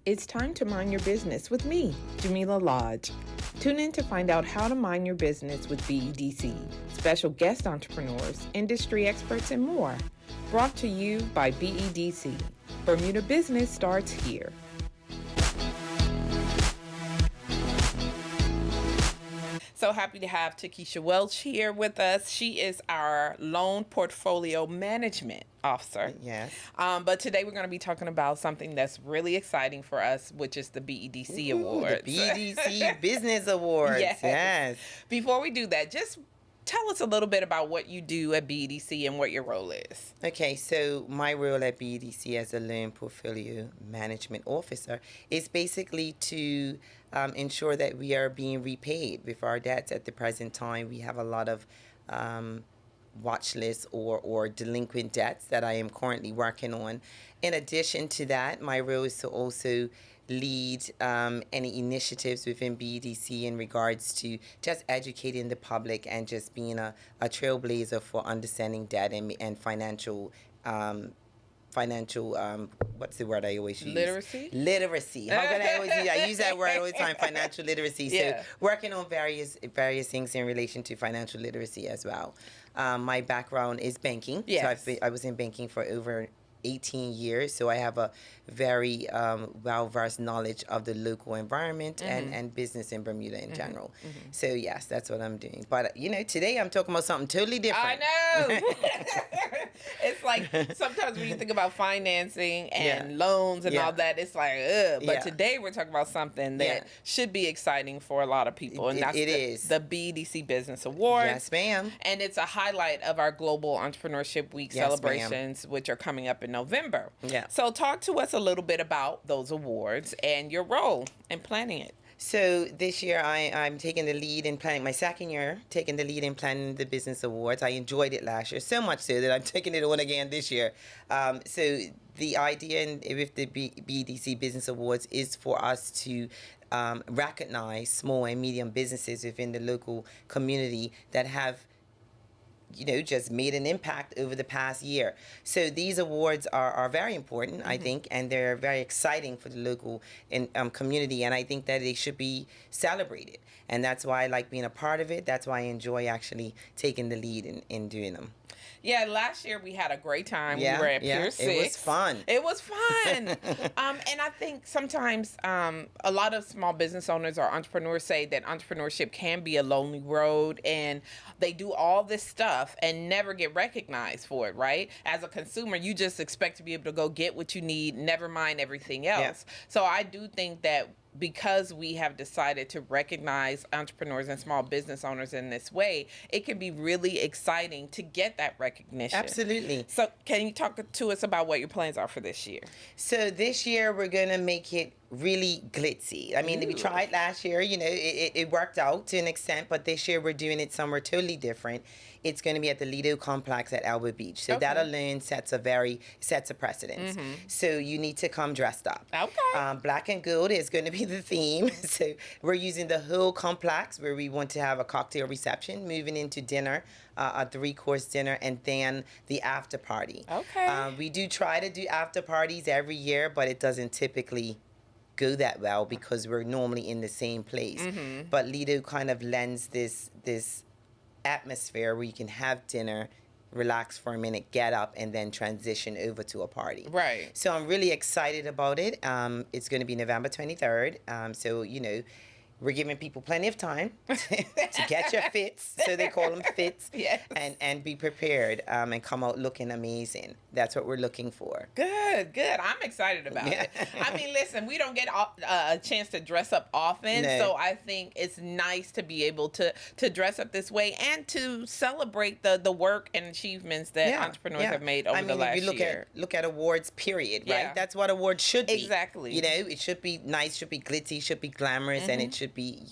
It's time to mind your business with me, Jamillah Lodge. Tune in to find out how to mind your business with BEDC, special guest entrepreneurs, industry experts, and more. Brought to you by BEDC. Bermuda business starts here. So happy to have Tahkeesha Welch here with us. She is our loan portfolio management officer. Yes. But today we're going to be talking about something that's really exciting for us, which is the BEDC Awards. The BEDC Business Awards. Yes. Before we do that, just tell us a little bit about what you do at BEDC and what your role is. Okay, so my role at BEDC as a loan portfolio management officer is basically to ensure that we are being repaid with our debts. At the present time, we have a lot of watch lists or delinquent debts that I am currently working on. In addition to that, my role is to also lead any initiatives within BEDC in regards to just educating the public and just being a trailblazer for understanding debt and financial what's the word I always use? Literacy. How can I always use? I use that word all the time. Financial literacy. Yeah. So working on various things in relation to financial literacy as well. My background is banking. Yes. So I was in banking for over 18 years, so I have a very well-versed knowledge of the local environment and business in Bermuda in general. So yes, that's what I'm doing. But today I'm talking about something totally different. I know. It's like sometimes when you think about financing and loans and all that, it's like, ugh. But today we're talking about something that should be exciting for a lot of people, and that's the BEDC Business Awards. Yes, ma'am. And it's a highlight of our Global Entrepreneurship Week celebrations, which are coming up in November. Yeah. So talk to us a little bit about those awards and your role in planning it. So this year I'm taking the lead in planning, my second year, taking the lead in planning the Business Awards. I enjoyed it last year, so much so that I'm taking it on again this year. So the idea with the BEDC Business Awards is for us to recognize small and medium businesses within the local community that have just made an impact over the past year. So these awards are very important, I think, and they're very exciting for the local community, and I think that they should be celebrated. And that's why I like being a part of it. That's why I enjoy actually taking the lead in doing them. Yeah, last year we had a great time. Yeah, we were at Pier 6. It was fun. It was fun. And I think sometimes a lot of small business owners or entrepreneurs say that entrepreneurship can be a lonely road, and they do all this stuff and never get recognized for it, right? As a consumer, you just expect to be able to go get what you need, never mind everything else. Yeah. So I do think that because we have decided to recognize entrepreneurs and small business owners in this way, it can be really exciting to get that recognition. Absolutely. So can you talk to us about what your plans are for this year? So this year we're going to make it really glitzy. I mean, we tried last year, it worked out to an extent, but this year we're doing it somewhere totally different. It's going to be at the Lido Complex at Albert Beach. So that alone sets a precedence. So you need to come dressed up. Okay. Black and gold is going to be the theme. So we're using the whole complex where we want to have a cocktail reception, moving into dinner, a 3-course dinner, and then the after party. Okay. We do try to do after parties every year, but it doesn't typically go that well because we're normally in the same place. But Lido kind of lends this atmosphere where you can have dinner, relax for a minute, get up, and then transition over to a party. Right. So I'm really excited about it. It's going to be November 23rd. So, we're giving people plenty of time to get your fits, so they call them fits, and be prepared and come out looking amazing. That's what we're looking for. Good. I'm excited about it. I mean, listen, we don't get a chance to dress up often, so I think it's nice to be able to dress up this way and to celebrate the work and achievements that entrepreneurs have made over the last year. Look at awards, period, right? That's what awards should be. Exactly. It should be nice, should be glitzy, should be glamorous, and it should be,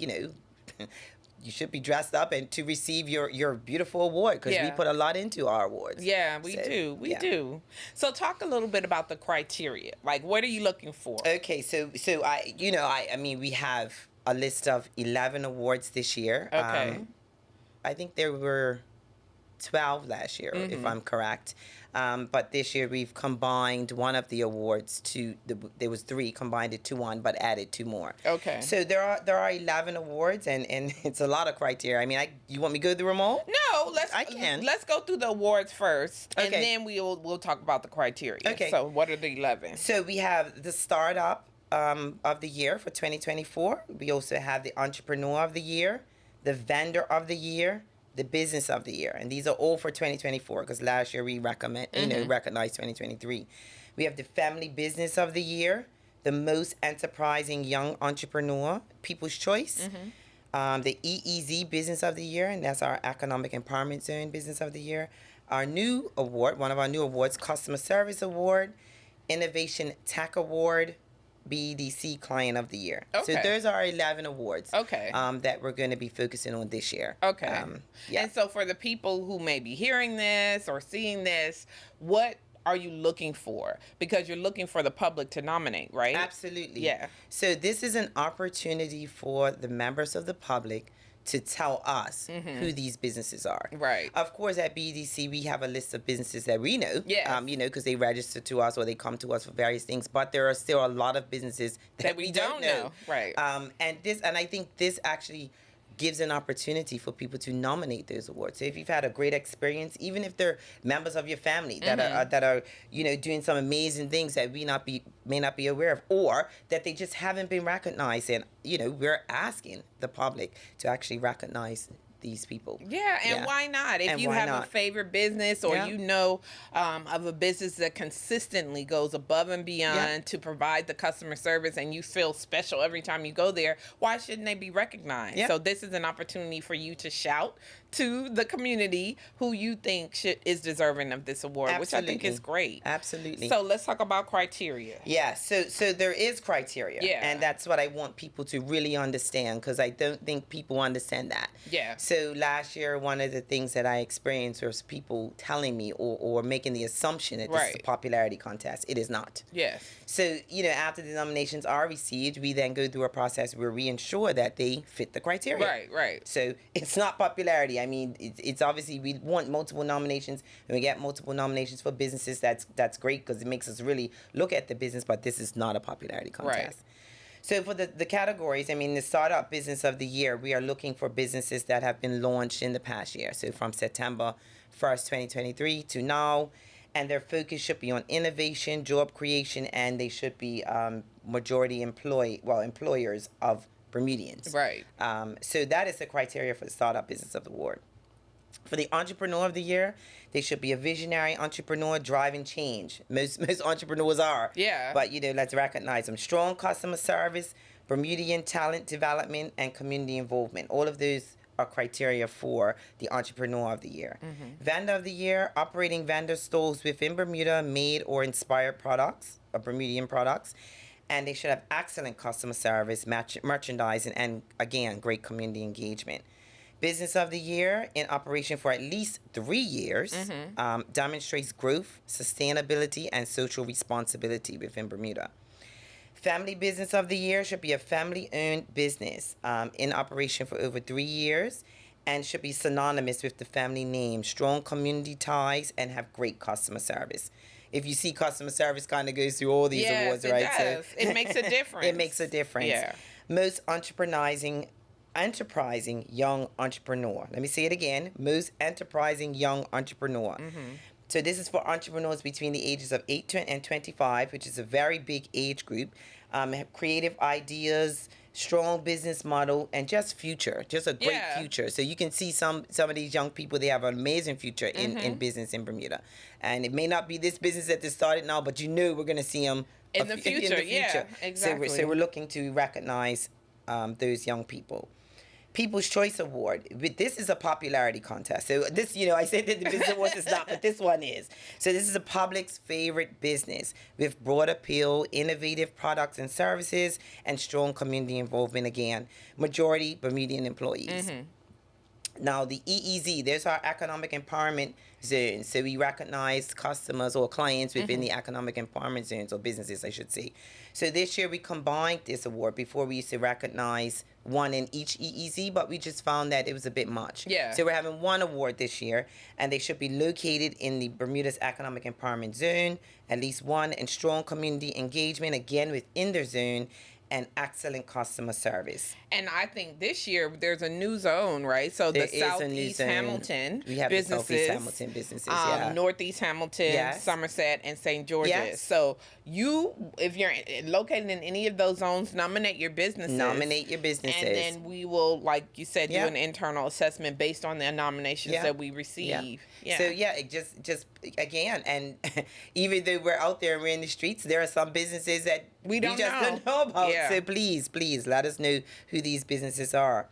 you should be dressed up and to receive your beautiful award, because we put a lot into our awards. Yeah, we do. So talk a little bit about the criteria. Like, what are you looking for? Okay, so I mean, we have a list of 11 awards this year. Okay. I think there were 12 last year, if I'm correct. But this year we've combined one of the awards to there was 3, combined it to 1, but added 2 more. Okay. So there are 11 awards, and it's a lot of criteria. I mean, you want me to go through them all? No, let's go through the awards first, and then we'll talk about the criteria. Okay. So what are the 11? So we have the startup of the year for 2024. We also have the entrepreneur of the year, the vendor of the year, the business of the year, and these are all for 2024 because last year we recognized 2023. We have the family business of the year, the most enterprising young entrepreneur, People's Choice, the EEZ business of the year, and that's our economic empowerment zone business of the year. Our new award, one of our new awards, customer service award, innovation tech award, BEDC Client of the Year. Okay. So those are 11 awards. Okay. That we're going to be focusing on this year. Okay. Yeah. And so for the people who may be hearing this or seeing this, what are you looking for? Because you're looking for the public to nominate, right? Absolutely. Yeah. So this is an opportunity for the members of the public to tell us who these businesses are. Right. Of course, at BDC, we have a list of businesses that we know. Yes. Because they register to us or they come to us for various things. But there are still a lot of businesses that we don't know. Right. And I think this actually gives an opportunity for people to nominate those awards. So if you've had a great experience, even if they're members of your family that are doing some amazing things that we may not be aware of, or that they just haven't been recognized, and we're asking the public to actually recognize these people. Yeah, and why not? If you have a favorite business or of a business that consistently goes above and beyond to provide the customer service and you feel special every time you go there, why shouldn't they be recognized? Yeah. So this is an opportunity for you to shout to the community who you think is deserving of this award, which I think is great. Absolutely. So let's talk about criteria. Yeah, so there is criteria. Yeah. And that's what I want people to really understand, because I don't think people understand that. Yeah. So last year, one of the things that I experienced was people telling me or making the assumption that this is a popularity contest. It is not. Yes. So, after the nominations are received, we then go through a process where we ensure that they fit the criteria. Right. So it's not popularity. I mean, it's obviously we want multiple nominations, and we get multiple nominations for businesses. That's great because it makes us really look at the business, but this is not a popularity contest. Right. So for the categories, the startup business of the year, we are looking for businesses that have been launched in the past year. So from September 1st, 2023 to now. And their focus should be on innovation, job creation, and they should be majority employers of Bermudians. Right. So that is the criteria for the Startup Business of the Award. For the Entrepreneur of the Year, they should be a visionary entrepreneur driving change. Most entrepreneurs are. Yeah. But, let's recognize them. Strong customer service, Bermudian talent development, and community involvement. All of those are criteria for the Entrepreneur of the Year. Vendor of the Year, operating vendor stores within Bermuda, made or inspired products, or Bermudian products. And they should have excellent customer service, merchandising, and, again, great community engagement. Business of the Year, in operation for at least 3 years, demonstrates growth, sustainability, and social responsibility within Bermuda. Family Business of the Year should be a family-owned business in operation for over 3 years and should be synonymous with the family name, strong community ties, and have great customer service. If you see, customer service kind of goes through all these awards, right? Yes, it does. It makes a difference. It makes a difference. Yeah. Most enterprising young entrepreneur. Let me say it again. Most enterprising young entrepreneur. So this is for entrepreneurs between the ages of 8 and 25, which is a very big age group. Have creative ideas, strong business model, and just a great future. So you can see some of these young people, they have an amazing future in business in Bermuda. And it may not be this business that they started now, but we're going to see them in the future. Yeah, exactly. So we're looking to recognize those young people. People's Choice Award. This is a popularity contest. So this, I said that the business awards is not, but this one is. So this is a public's favorite business with broad appeal, innovative products and services, and strong community involvement. Again, majority Bermudian employees. Now, the EEZ, there's our economic empowerment zone. So we recognize customers or clients within the economic empowerment zones, or businesses, I should say. So this year we combined this award. Before, we used to recognize one in each EEZ, but we just found that it was a bit much. Yeah. So we're having one award this year, and they should be located in the Bermuda's economic empowerment zone, at least one, and strong community engagement, again, within their zone, and excellent customer service. And I think this year there's a new zone, right? So There the is a new Southeast zone. Hamilton We have businesses, the Southeast Hamilton businesses, yeah. Northeast Hamilton, Yes. Somerset, and St. George's. Yes. So if you're located in any of those zones, nominate your businesses. Nominate your businesses. And then we will, like you said, Yeah. do an internal assessment based on the nominations Yeah. that we receive. Yeah. So it just again, and even though we're out there and we're in the streets, there are some businesses that We don't don't know about. Yeah. So please let us know who these businesses are.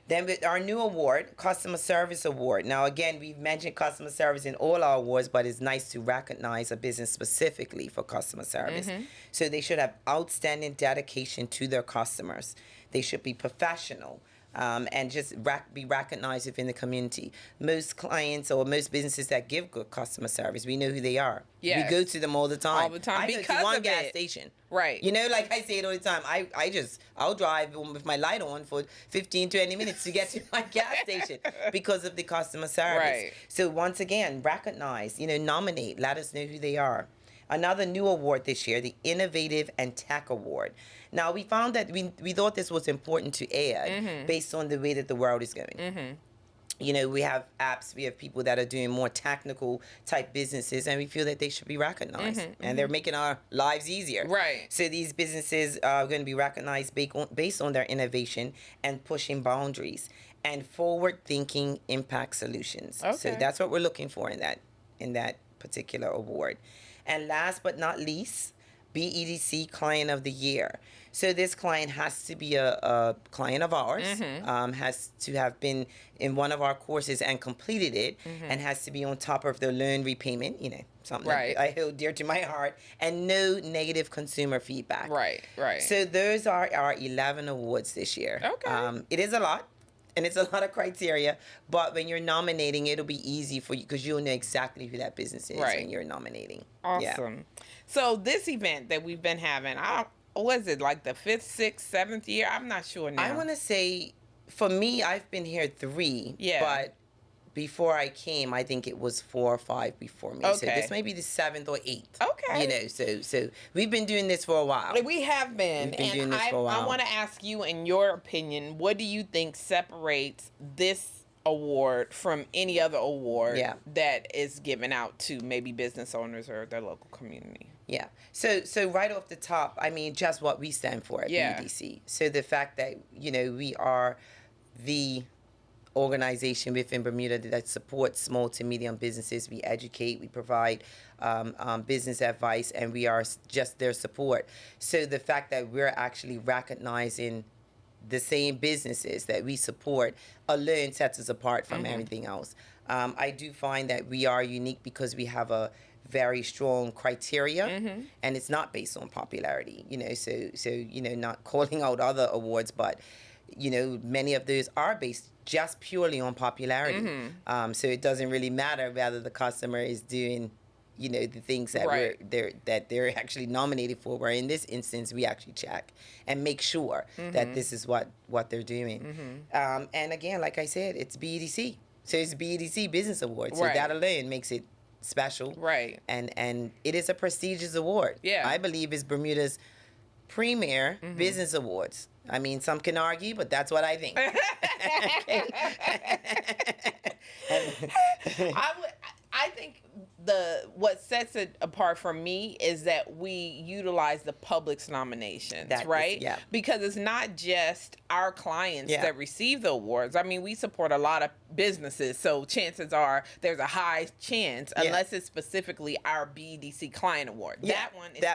Then with our new award, Customer Service Award. Now again, we've mentioned customer service in all our awards, but it's nice to recognize a business specifically for customer service. So they should have outstanding dedication to their customers. They should be professional. And just be recognized within the community. Most clients or most businesses that give good customer service, we know who they are. Yes. We go to them all the time. All the time I go because to one of gas it. station. Right. You know, like I say it all the time. I'll drive with my light on for 15, 20 minutes to get to my gas station because of the customer service. Right. So once again, recognize, nominate, let us know who they are. Another new award this year, the Innovative and Tech Award. Now, we found that we thought this was important to add based on the way that the world is going. We have apps, we have people that are doing more technical type businesses, and we feel that they should be recognized. And they're making our lives easier. Right. So these businesses are going to be recognized based on their innovation and pushing boundaries and forward-thinking impact solutions. Okay. So that's what we're looking for in that particular award. And last but not least, BEDC Client of the Year. So this client has to be a client of ours, has to have been in one of our courses and completed it, and has to be on top of their loan repayment, something Right. that I hold dear to my heart, and no negative consumer feedback. Right. So those are our 11 awards this year. Okay. It is a lot. And it's a lot of criteria, but when you're nominating, it'll be easy for you because you'll know exactly who that business is when you're nominating. Awesome. Yeah. So this event that we've been having, was it like the 5th, 6th, 7th year? I'm not sure now. I want to say, for me, I've been here 3. Yeah. But before I came, I think it was 4 or 5 before me. Okay. So this may be the 7th or 8th. Okay. So we've been doing this for a while. We have been. We've been and doing this for a while. I want to ask you, in your opinion, what do you think separates this award from any other award that is given out to maybe business owners or their local community? Yeah. So right off the top, I mean, just what we stand for at BEDC. So the fact that, we are the organization within Bermuda that supports small to medium businesses. We educate, we provide business advice, and we are just their support. So the fact that we're actually recognizing the same businesses that we support alone sets us apart from everything else. I do find that we are unique because we have a very strong criteria, and it's not based on popularity. So not calling out other awards, but many of those are based just purely on popularity. So it doesn't really matter whether the customer is doing, the things that they're actually nominated for. Where in this instance, we actually check and make sure that this is what they're doing. And again, like I said, it's BEDC. So it's BEDC Business Awards. So that alone makes it special. Right. And it is a prestigious award. Yeah. I believe it's Bermuda's premier business awards. I mean, some can argue, but that's what I think. I think what sets it apart for me is that we utilize the public's nominations, right? Because it's not just our clients that receive the awards. I mean, we support a lot of businesses, so chances are there's a high chance, unless it's specifically our BEDC client award. That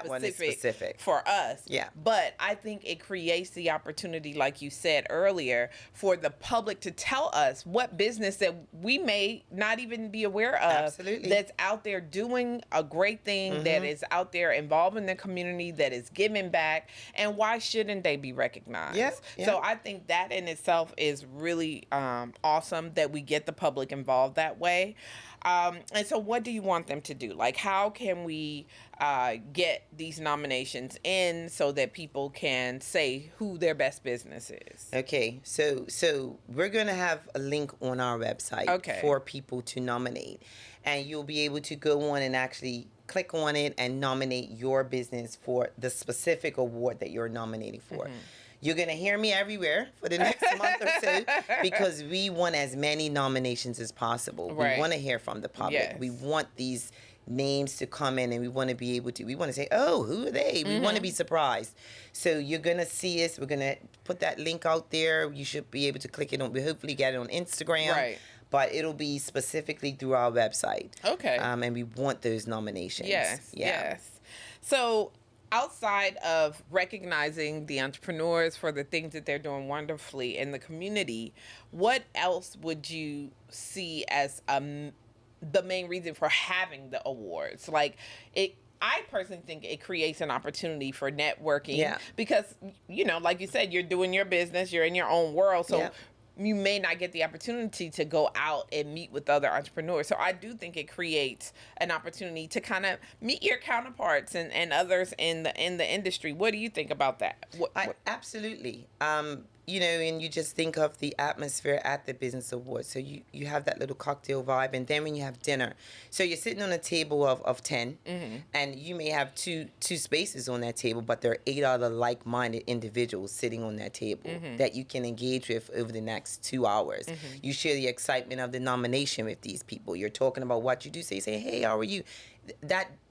one is specific for us. But I think it creates the opportunity, like you said earlier, for the public to tell us what business that we may not even be aware of that's out there doing a great thing, that is out there involving the community, that is giving back, and why shouldn't they be recognized? So I think that in itself is really awesome, that that we get the public involved that way. And so what do you want them to do? Like, how can we get these nominations in so that people can say who their best business is? Okay, so we're gonna have a link on our website for people to nominate, and you'll be able to go on and actually click on it and nominate your business for the specific award that you're nominating for. You're going to hear me everywhere for the next month or so because we want as many nominations as possible. We want to hear from the public. We want these names to come in, and we want to be able to, we want to say, oh, who are they? We want to be surprised. So you're going to see us. We're going to put that link out there. You should be able to click it on, we hopefully get it on Instagram. But it'll be specifically through our website. And we want those nominations. Yes. So outside of recognizing the entrepreneurs for the things that they're doing wonderfully in the community, what else would you see as the main reason for having the awards? Like, I personally think it creates an opportunity for networking because, you know, like you said, you're doing your business, you're in your own world. So you may not get the opportunity to go out and meet with other entrepreneurs. So I do think it creates an opportunity to kind of meet your counterparts and others in the industry. What do you think about that? Absolutely. You know, and you just think of the atmosphere at the Business Awards. So you have that little cocktail vibe, and then when you have dinner, so you're sitting on a table of 10, and you may have two spaces on that table, but there are 8 other like-minded individuals sitting on that table that you can engage with over the next 2 hours. You share the excitement of the nomination with these people. You're talking about what you do. So you say, hey, how are you?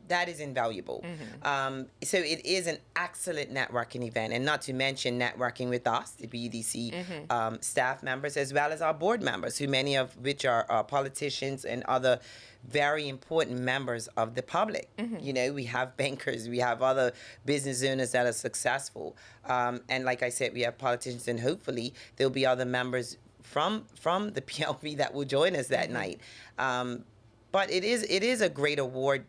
That is invaluable. So it is an excellent networking event, and not to mention networking with us, the BEDC staff members, as well as our board members, who many of which are politicians and other very important members of the public. You know, we have bankers, we have other business owners that are successful. And like I said, we have politicians, and hopefully there'll be other members from the PLB that will join us that night. But it is a great award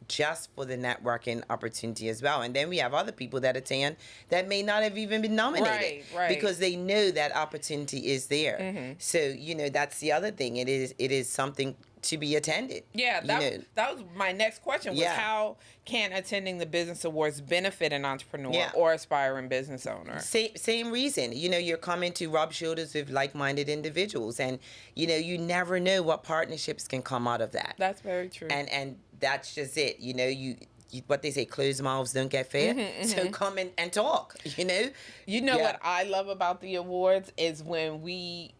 just for the networking opportunity as well. And then we have other people that attend that may not have even been nominated because they know that opportunity is there. So, you know, that's the other thing. It is something to be attended. Yeah, that was my next question was how can attending the Business Awards benefit an entrepreneur or aspiring business owner? Same reason. You know, you're coming to rub shoulders with like-minded individuals, and, you know, you never know what partnerships can come out of that. That's very true. And that's just it. You know, you what they say, closed mouths don't get fed. So come in and talk, you know? You know what I love about the awards is when we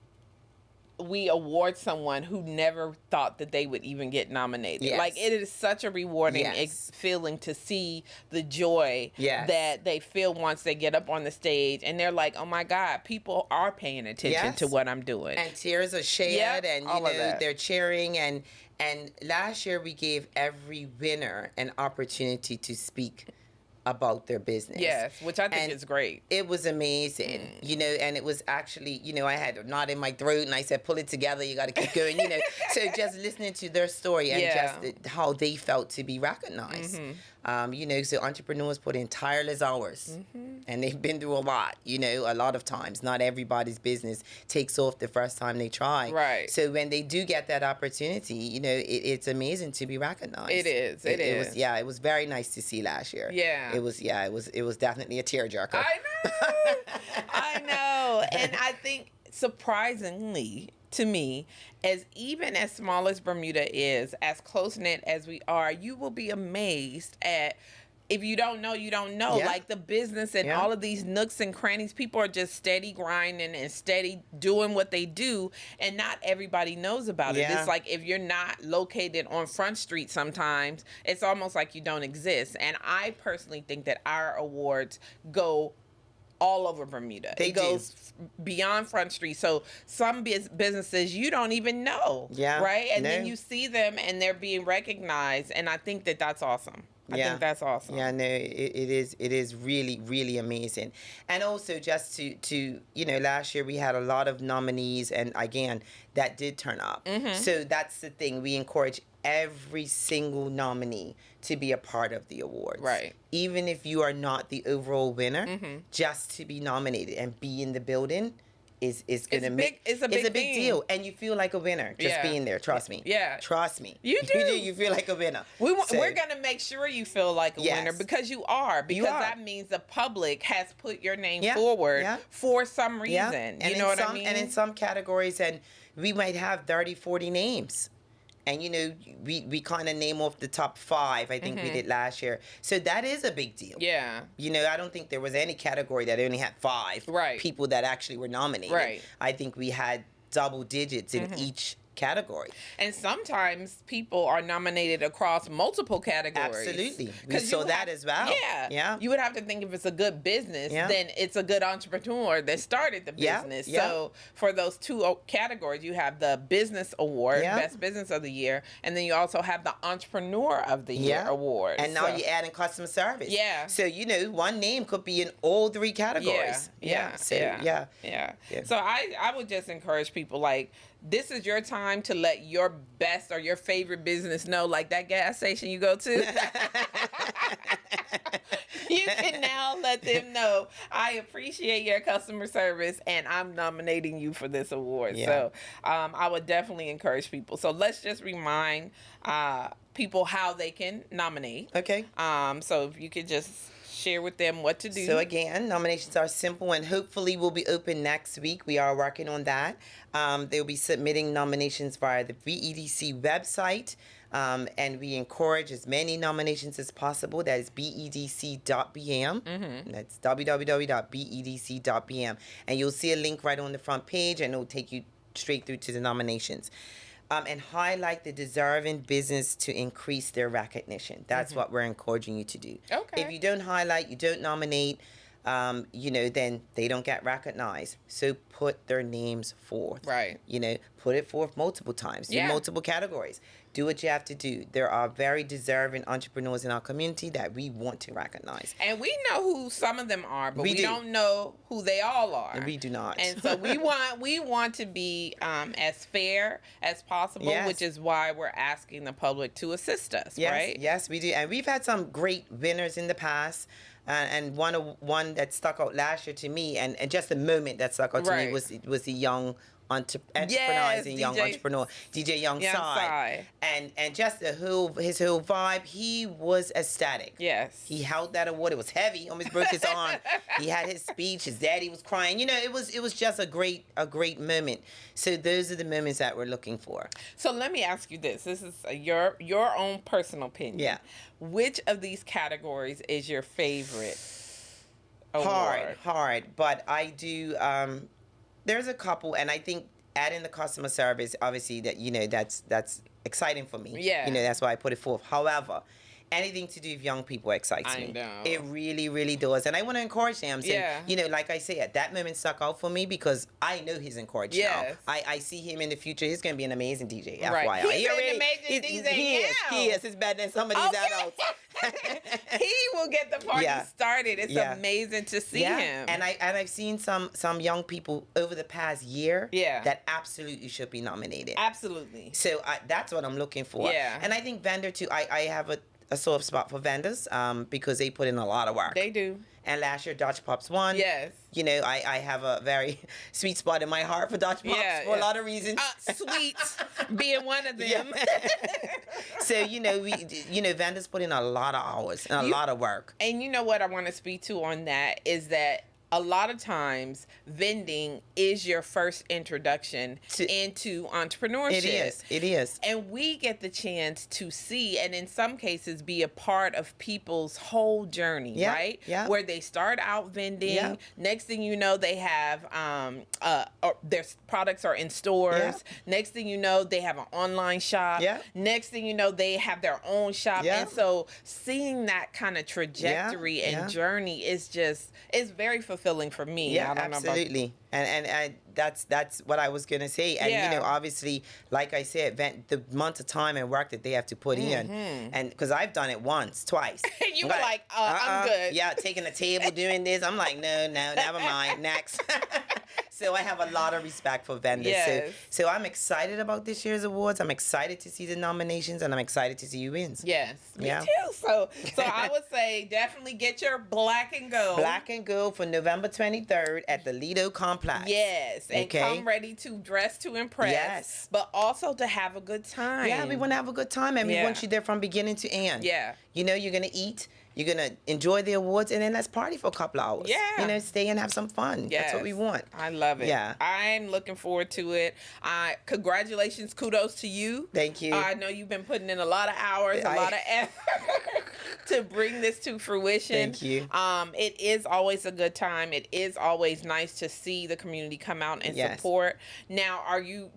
award someone who never thought that they would even get nominated. Like, it is such a rewarding feeling to see the joy that they feel once they get up on the stage, and they're like, oh my God, people are paying attention to what I'm doing. And tears are shed, and you know, they're cheering. And last year we gave every winner an opportunity to speak about their business. Yes, which I think is great. It was amazing, you know, and it was actually, you know, I had a knot in my throat, and I said, pull it together, you got to keep going, you know. So just listening to their story and just how they felt to be recognized. You know, so entrepreneurs put in tireless hours, and they've been through a lot, you know, a lot of times. Not everybody's business takes off the first time they try. Right. So when they do get that opportunity, you know, it's amazing to be recognized. It is. It is. It was very nice to see last year. Yeah. It was definitely a tearjerker. I know. And I think, surprisingly to me, even as small as Bermuda is, as close-knit as we are, you will be amazed at, if you don't know, you don't know. Like, the business and all of these nooks and crannies, people are just steady grinding and steady doing what they do, and not everybody knows about it. It's like, if you're not located on Front Street sometimes, it's almost like you don't exist. And I personally think that our awards go all over Bermuda. It goes beyond Front Street. So some businesses you don't even know, right? And then you see them and they're being recognized, and I think that that's awesome. I think that's awesome. Yeah, no, it is really, really amazing. And also, just to you know, last year we had a lot of nominees, and again, that did turn up. So that's the thing. We encourage every single nominee to be a part of the awards. Right. Even if you are not the overall winner, just to be nominated and be in the building is going to make it's a big thing. deal, and you feel like a winner just being there. Trust me. Yeah, trust me. You do. You feel like a winner. We're gonna make sure you feel like a winner because you are. Because that means the public has put your name forward for some reason. And you know what I mean? And in some categories, and we might have 30, 40 names. And, you know, we kind of name off the top 5, I think we did last year. So that is a big deal. Yeah. You know, I don't think there was any category that only had 5 people that actually were nominated. Right. I think we had double digits in each category. And sometimes people are nominated across multiple categories. Absolutely. We saw that as well. Yeah. You would have to think if it's a good business, then it's a good entrepreneur that started the business. So for those 2 categories, you have the Business Award, Best Business of the Year, and then you also have the Entrepreneur of the Year award. And now you're adding customer service. Yeah. So, you know, one name could be in all 3 categories. So I would just encourage people, like, this is your time to let your best or your favorite business know, like that gas station you go to. You can now let them know, I appreciate your customer service and I'm nominating you for this award. So I would definitely encourage people. So let's just remind people how they can nominate. Okay. So if you could just share with them what to do. So again, nominations are simple and hopefully will be open next week. We are working on that. They'll be submitting nominations via the BEDC website. And we encourage as many nominations as possible. That is bedc.bm. That's www.bedc.bm. And you'll see a link right on the front page and it'll take you straight through to the nominations. And highlight the deserving business to increase their recognition. That's what we're encouraging you to do. Okay. If you don't highlight, you don't nominate, you know, then they don't get recognized. So put their names forth. Right. You know, put it forth multiple times in multiple categories. Do what you have to do. There are very deserving entrepreneurs in our community that we want to recognize. And we know who some of them are, but we don't know who they all are. And we do not. And so we want to be as fair as possible, which is why we're asking the public to assist us, right? Yes, we do. And we've had some great winners in the past. And one that stuck out last year to me, and just the moment that stuck out to me was the young enterprising young entrepreneur, DJ Young Sai. And just his whole vibe, he was ecstatic. Yes. He held that award. It was heavy, almost broke his arm. He had his speech, his daddy was crying. You know, it was just a great moment. So those are the moments that we're looking for. So let me ask you this. This is your own personal opinion. Yeah. Which of these categories is your favorite award? Hard. But I do there's a couple, and I think adding the customer service, obviously, that, you know, that's exciting for me. Yeah. You know, that's why I put it forth. However, anything to do with young people excites me. I know. It really, really does. And I want to encourage them. So, you know, like I said, that moment stuck out for me because I know he's encouraged now. I see him in the future. He's going to be an amazing DJ, FYI. He's an amazing DJ He is. He's better than some of these adults. He will get the party started. It's amazing to see him. And I've seen some young people over the past year that absolutely should be nominated. Absolutely. So that's what I'm looking for. Yeah. And I think vendor too. I have a soft spot for vendors because they put in a lot of work. They do. And last year, Dutch Pops won. Yes. You know, I have a very sweet spot in my heart for Dutch Pops for a lot of reasons. Sweet being one of them. So, you know, vendors put in a lot of hours and a lot of work. And you know what I want to speak to on that is that a lot of times vending is your first introduction into entrepreneurship. It is. And we get the chance to see and in some cases be a part of people's whole journey, right? Yeah. Where they start out vending. Next thing you know, they have their products are in stores. Next thing you know, they have an online shop. Next thing you know, they have their own shop. And so seeing that kind of trajectory and journey is very fulfilling for me. Yeah, absolutely. And that's what I was gonna say. And you know, obviously, like I said, the amount of time and work that they have to put in, and because I've done it twice. You were like, I'm good. Yeah, taking the table, doing this. I'm like, no, never mind. Next. So I have a lot of respect for vendors. Yes. So I'm excited about this year's awards. I'm excited to see the nominations, and I'm excited to see who wins. Yes, me Yeah. too. So I would say definitely get your black and gold. Black and gold for November 23rd at the Lido Complex. Yes, and Okay. come ready to dress to impress. Yes. But also to have a good time. Yeah, we want to have a good time, and we Yeah. want you there from beginning to end. Yeah. You know, you're going to eat, you're going to enjoy the awards, and then let's party for a couple hours. Yeah. You know, stay and have some fun. Yes. That's what we want. I love it. Yeah. I'm looking forward to it. Congratulations, kudos to you. Thank you. I know you've been putting in a lot of hours, a lot of effort to bring this to fruition. Thank you. It is always a good time. It is always nice to see the community come out and Yes. support. Now,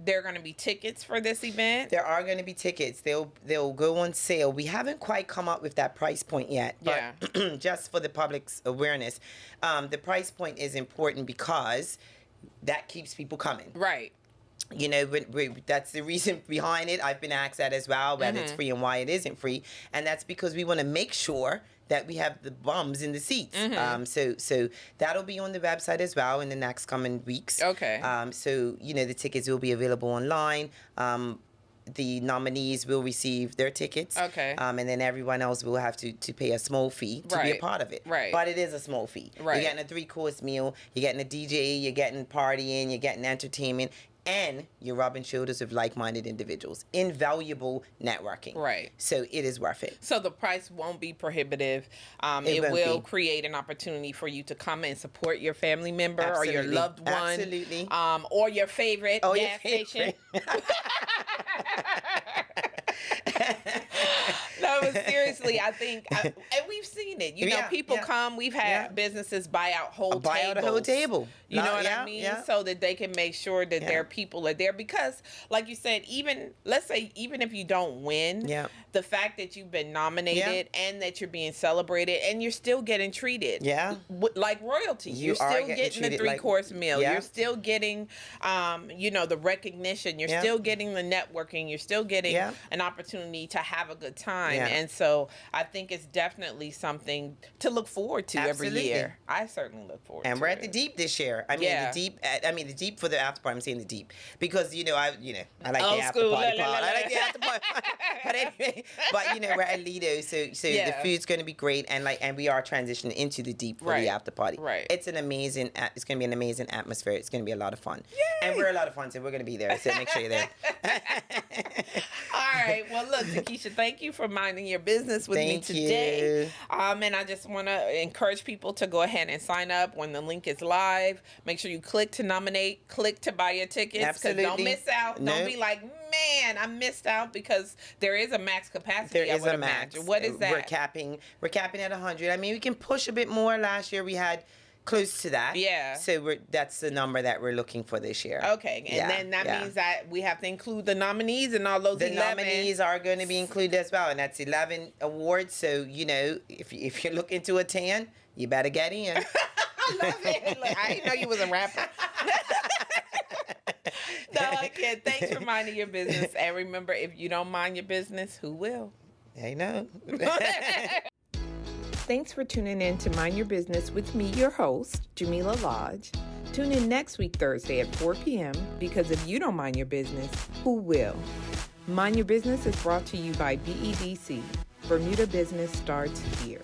there going to be tickets for this event? There are going to be tickets. They'll go on sale. We haven't quite come up with that price point yet. But just for the public's awareness, the price point is important because that keeps people coming. Right. You know, that's the reason behind it. I've been asked that as well, whether it's free and why it isn't free. And that's because we want to make sure that we have the bums in the seats. So that'll be on the website as well in the next coming weeks. Okay. So, you know, the tickets will be available online. The nominees will receive their tickets. Okay. And then everyone else will have to pay a small fee to be a part of it. Right. But it is a small fee. Right. You're getting a 3-course meal, you're getting a DJ, you're getting partying, you're getting entertainment, and you're rubbing shoulders with like-minded individuals. Invaluable networking. Right. So it is worth it. So the price won't be prohibitive. It won't will be. create an opportunity for you to come and support your family member or your Absolutely. loved one. Absolutely. Or your favorite Oh, gas your station. favorite. No, but seriously, I think, and we've seen it. You know, people come. We've had businesses buy out whole Buy out a whole table. You know what Yeah, I mean? yeah. So that they can make sure that their people are there. Because, like you said, let's say even if you don't win, the fact that you've been nominated and that you're being celebrated and you're still getting treated like royalty. You're still getting the 3-course meal. You're still getting, the recognition. You're still getting the networking. You're still getting an opportunity to have a good time. And so I think it's definitely something to look forward to every year. I certainly look forward to it. And we're at the Deep this year. I mean, the Deep for the after party. I'm saying the Deep because I like the after party part. I like the after party. But anyway, we're at Lido, so the food's going to be great, and we are transitioning into the Deep for the after party. Right. It's going to be an amazing atmosphere. It's going to be a lot of fun. Yay! And we're a lot of fun, so we're going to be there. So make sure you're there. All right. Well, look, Tahkeesha, thank you for minding your business with me today. And I just want to encourage people to go ahead and sign up when the link is live. Make sure you click to nominate, click to buy your tickets. Absolutely. Don't miss out. No. Don't be like, man, I missed out, because there is a max capacity. There is a max. Imagine. What is that? We're capping at 100. I mean, we can push a bit more. Last year we had close to that. Yeah. So that's the number that we're looking for this year. Okay. And then that means that we have to include the nominees and all those 11. The nominees are going to be included as well, and that's 11 awards. So, if you're looking to attend, you better get in. I love it. Look, I didn't know you was a rapper. No, again, thanks for minding your business. And remember, if you don't mind your business, who will? I know. Thanks for tuning in to Mind Your Business with me, your host, Jamillah Lodge. Tune in next week, Thursday at 4 p.m. because if you don't mind your business, who will? Mind Your Business is brought to you by BEDC. Bermuda Business starts here.